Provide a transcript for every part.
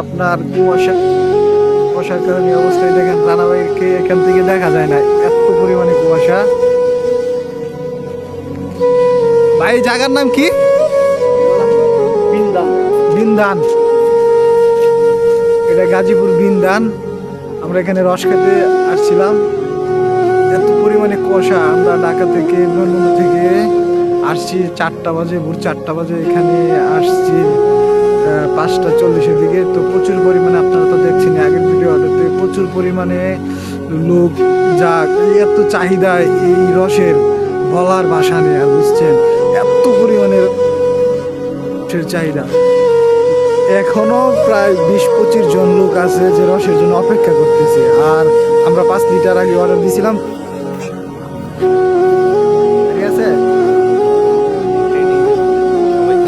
আপনার কুয়াশার কারণে অবস্থায় দেখেন রানাবাইকে এখান থেকে দেখা যায় না, এত পরিমাণে কুয়াশা। ভাই জায়গার নাম কি? বিন্দান। এটা গাজীপুর বিন্দান। আমরা এখানে রস খেতে আসছিলাম, এত পরিমাণে কুয়াশা। আমরা ঢাকা থেকে বিমানবন্দর থেকে আসছি 4টা বাজে, ভোর 4টা বাজে এখানে আসছি 5টা 40-এর দিকে। তো প্রচুর পরিমাণে, আপনারা তো দেখছেন আগের ভিডিওটাতে, প্রচুর পরিমাণে লোক, যা এত চাহিদা এই রসের বলার ভাষা নেই। আর বুঝছেন এত পরিমাণে রসের চাহিদা। এখনো প্রায় 20-25 জন লোক আছে যে রসের জন্য অপেক্ষা করতেছে। আর আমরা 5 লিটার আগে অর্ডার দিয়েছিলাম, ঠিক আছে,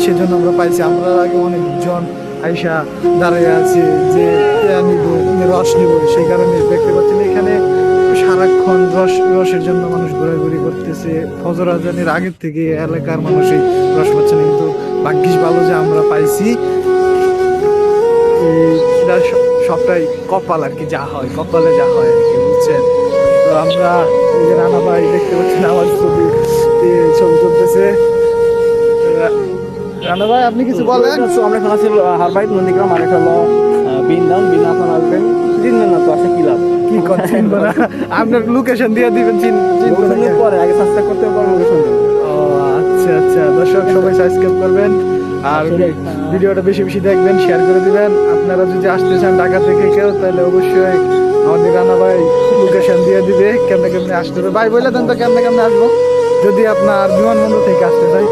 সেজন্য আমরা পাইছি। আমরা আগে অনেকজন আইসা দাঁড়িয়ে আছে যে নিব, রস নিব। সেই কারণে দেখতে পাচ্ছেন এখানে সারাক্ষণ রসের জন্য মানুষ ঘোরাঘুরি করতেছে। ফজর আজানের আগের থেকে এলাকার মানুষ এই রস পাচ্ছে না, কিন্তু ভাগ্যিস ভালো যে আমরা পাইছি। এটা সবটাই কপাল আর কি, যা হয় কপালে যা হয় আর কি, বুঝছেন। তো আমরা এই যে রানা ভাই দেখতে পাচ্ছেন আমার ছবি তুলতেছে। রানা ভাই আপনি কিছু বলেন? আমরা এখন আছি হারবাইট নন্দীগ্রাম, আর এটা হলো বিন্দান। বিন্দান আপনার আসবেন, চিনবেন না তো আসে কি লাভ, কি চিনবো না? আপনার লোকেশন দিয়ে দিবেন, পরে আগে সাবস্ক্রাইব করতে পারবো লোকেশন। ও আচ্ছা আচ্ছা, দর্শক সবাই সাবস্ক্রাইব করবেন আর ভিডিওটা বেশি বেশি দেখবেন, শেয়ার করে দিবেন। আপনারা যদি আসতে চান ঢাকা থেকে কেউ, তাহলে অবশ্যই আমাদের রানা ভাই লোকেশন দিয়ে দিবে কেমনে কেমনে আসতে হবে। ভাই বলে দেন তো কেমনে কেমনে আসবো যদি আপনার বিমানবন্দর থেকে আসতে চাই?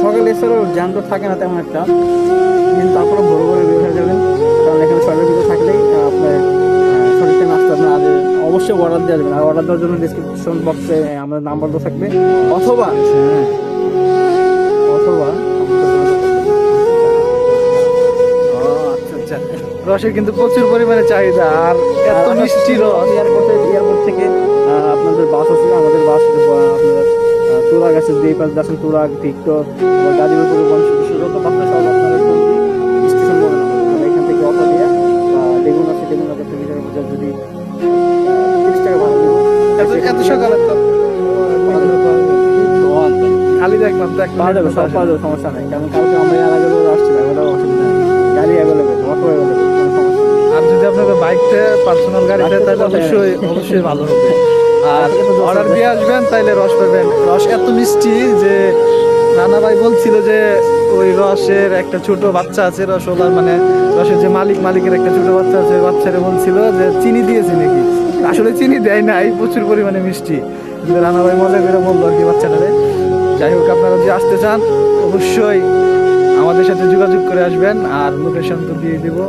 সকালে এছাড়াও যানজট থাকে না তেমন একটা, কিন্তু তারপরে ভোরে ভোরে বের হয়ে যাবেন, কারণ এখানে সকালের ভিতরে থাকলেই আপনার সঠিক টাইমে আসতে হবে। আর অবশ্যই অর্ডার দেওয়া যাবে। আর অর্ডার দেওয়ার জন্য ডিসক্রিপশন বক্সে আমাদের নাম্বার দেওয়া থাকবে, অথবা রসের কিন্তু প্রচুর পরিমাণে চাহিদা, আর এত মিষ্টি রস। এয়ারপোর্ট থেকে আপনাদের বাস আছে, আমাদের বাস আপনার তুরাগ আছে, যেই পাশে আসেন তুরাগ, টিকটক, গাজীপুর যত বাস সব আপনাদের স্টেশন বলে না, এখান থেকে অটো দিয়ে লেগুন আছে, লেগুন মিটার মধ্যে যদি 30 টাকা ভাড়া দেবো। এত সকালে তো খালি দেখলাম তো পাওয়া যাবে, সব পাওয়া যাবে, সমস্যা নেই। কারণ কালকে আমরা এর আগে আসছিলাম, ওটা অসুবিধা নেই, গাড়ি অ্যাভেলেবেল, অটো অ্যাভেলেবেল, কোনো সমস্যা নেই। আর যদি আপনাদের বাইকতে পার্সোনাল গাড়িতে, তাহলে অবশ্যই ভালো হবে। আর অর্ডার দিয়ে আসবেন, তাইলে রস পাবেন। রস এত মিষ্টি যে রানা ভাই বলছিল যে ওই রসের একটা ছোট বাচ্চা আছে, রসওয়ালার মানে রসের যে মালিকের একটা ছোট বাচ্চা আছে, বাচ্চারে বলছিল যে চিনি দিয়েছি নাকি। আসলে চিনি দেয় নাই, প্রচুর পরিমাণে মিষ্টি। কিন্তু রানা ভাই মজা করে বললো আর কি বাচ্চাটারে। যাই হোক, আপনারা যদি আসতে চান অবশ্যই আমাদের সাথে যোগাযোগ করে আসবেন, আর লোকেশন তো দিয়ে দেবো।